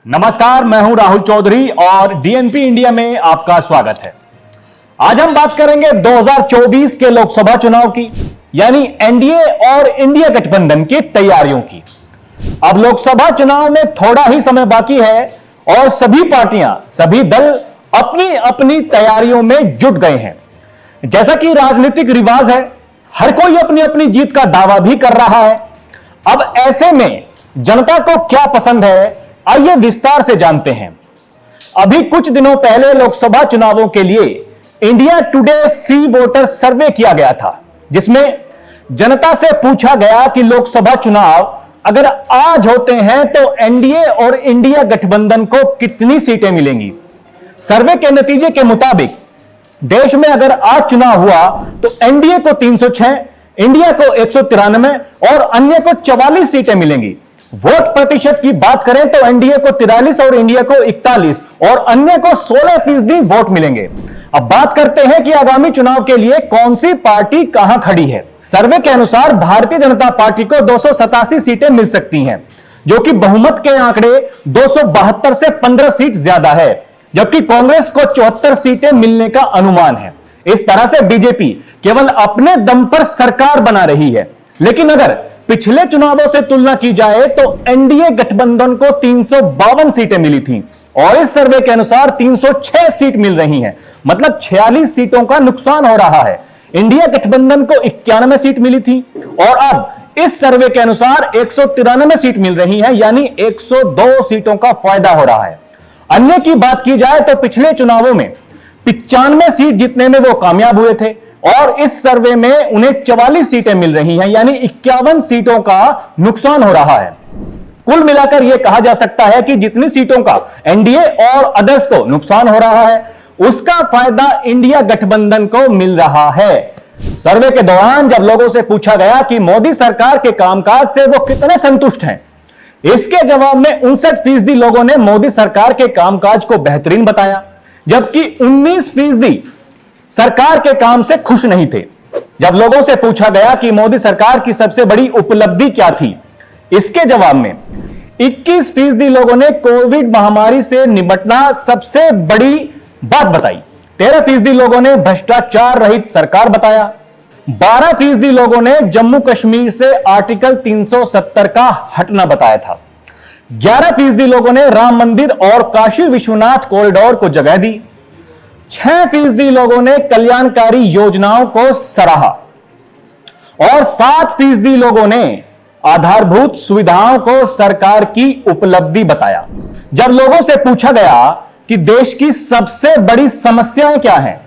नमस्कार, मैं हूं राहुल चौधरी और डीएनपी इंडिया में आपका स्वागत है। आज हम बात करेंगे 2024 के लोकसभा चुनाव की, यानी एनडीए और इंडिया गठबंधन की तैयारियों की। अब लोकसभा चुनाव में थोड़ा ही समय बाकी है और सभी पार्टियां, सभी दल अपनी अपनी तैयारियों में जुट गए हैं। जैसा कि राजनीतिक रिवाज है, हर कोई अपनी अपनी जीत का दावा भी कर रहा है। अब ऐसे में जनता को क्या पसंद है, आइए विस्तार से जानते हैं। अभी कुछ दिनों पहले लोकसभा चुनावों के लिए इंडिया टुडे सी वोटर सर्वे किया गया था, जिसमें जनता से पूछा गया कि लोकसभा चुनाव अगर आज होते हैं तो एनडीए और इंडिया गठबंधन को कितनी सीटें मिलेंगी। सर्वे के नतीजे के मुताबिक देश में अगर आज चुनाव हुआ तो एनडीए को 306, इंडिया को 193 और अन्य को 44 सीटें मिलेंगी। वोट प्रतिशत की बात करें तो एनडीए को 43 और इंडिया को 41 और अन्य को 16% वोट मिलेंगे। अब बात करते हैं कि आगामी चुनाव के लिए कौन सी पार्टी कहां खड़ी है। सर्वे के अनुसार भारतीय जनता पार्टी को 287 सीटें मिल सकती हैं, जो कि बहुमत के आंकड़े 272 से 15 सीट ज्यादा है, जबकि कांग्रेस को 74 सीटें मिलने का अनुमान है। इस तरह से बीजेपी केवल अपने दम पर सरकार बना रही है। लेकिन अगर पिछले चुनावों से तुलना की जाए तो एनडीए गठबंधन को 352 सीटें मिली थीं और इस सर्वे के अनुसार 306 सीट मिल रही हैं, मतलब 46 सीटों का नुकसान हो रहा है। इंडिया गठबंधन को 91 सीट मिली थी और अब इस सर्वे के अनुसार 193 सीट मिल रही है, यानी 102 सीटों का फायदा हो रहा है। अन्य की बात की जाए तो पिछले चुनावों में 95 सीट जीतने में वो कामयाब हुए थे और इस सर्वे में उन्हें 44 सीटें मिल रही हैं, यानी 51 सीटों का नुकसान हो रहा है। कुल मिलाकर यह कहा जा सकता है कि जितनी सीटों का एनडीए और अदर्स को नुकसान हो रहा है, उसका फायदा इंडिया गठबंधन को मिल रहा है। सर्वे के दौरान जब लोगों से पूछा गया कि मोदी सरकार के कामकाज से वो कितने संतुष्ट हैं, इसके जवाब में 59% लोगों ने मोदी सरकार के कामकाज को बेहतरीन बताया, जबकि 19% सरकार के काम से खुश नहीं थे। जब लोगों से पूछा गया कि मोदी सरकार की सबसे बड़ी उपलब्धि क्या थी, इसके जवाब में 21% लोगों ने कोविड महामारी से निपटना सबसे बड़ी बात बताई। 13% लोगों ने भ्रष्टाचार रहित सरकार बताया। 12% लोगों ने जम्मू कश्मीर से आर्टिकल 370 का हटना बताया था। 11% लोगों ने राम मंदिर और काशी विश्वनाथ कॉरिडोर को जगह दी। 6% लोगों ने कल्याणकारी योजनाओं को सराहा और 7% लोगों ने आधारभूत सुविधाओं को सरकार की उपलब्धि बताया। जब लोगों से पूछा गया कि देश की सबसे बड़ी समस्याएं क्या हैं,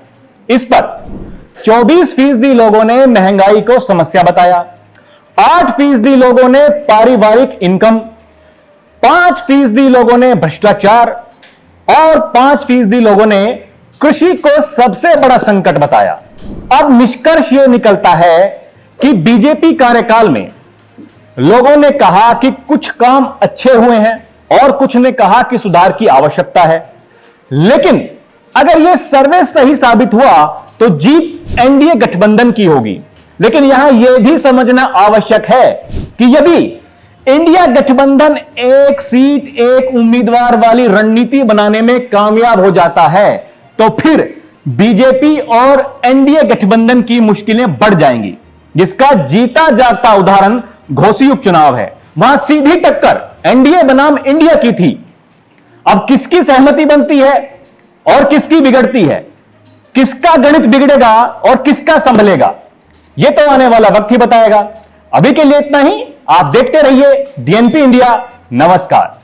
इस पर 24% लोगों ने महंगाई को समस्या बताया। 8% लोगों ने पारिवारिक इनकम, 5% लोगों ने भ्रष्टाचार और 5% लोगों ने कृषि को सबसे बड़ा संकट बताया। अब निष्कर्ष यह निकलता है कि बीजेपी कार्यकाल में लोगों ने कहा कि कुछ काम अच्छे हुए हैं और कुछ ने कहा कि सुधार की आवश्यकता है। लेकिन अगर यह सर्वे सही साबित हुआ तो जीत एनडीए गठबंधन की होगी। लेकिन यहां यह भी समझना आवश्यक है कि यदि इंडिया गठबंधन एक सीट एक उम्मीदवार वाली रणनीति बनाने में कामयाब हो जाता है तो फिर बीजेपी और एनडीए गठबंधन की मुश्किलें बढ़ जाएंगी, जिसका जीता जागता उदाहरण घोसी उपचुनाव है। वहां सीधी टक्कर एनडीए बनाम इंडिया की थी। अब किसकी सहमति बनती है और किसकी बिगड़ती है, किसका गणित बिगड़ेगा और किसका संभलेगा, यह तो आने वाला वक्त ही बताएगा। अभी के लिए इतना ही। आप देखते रहिए डीएनपी इंडिया। नमस्कार।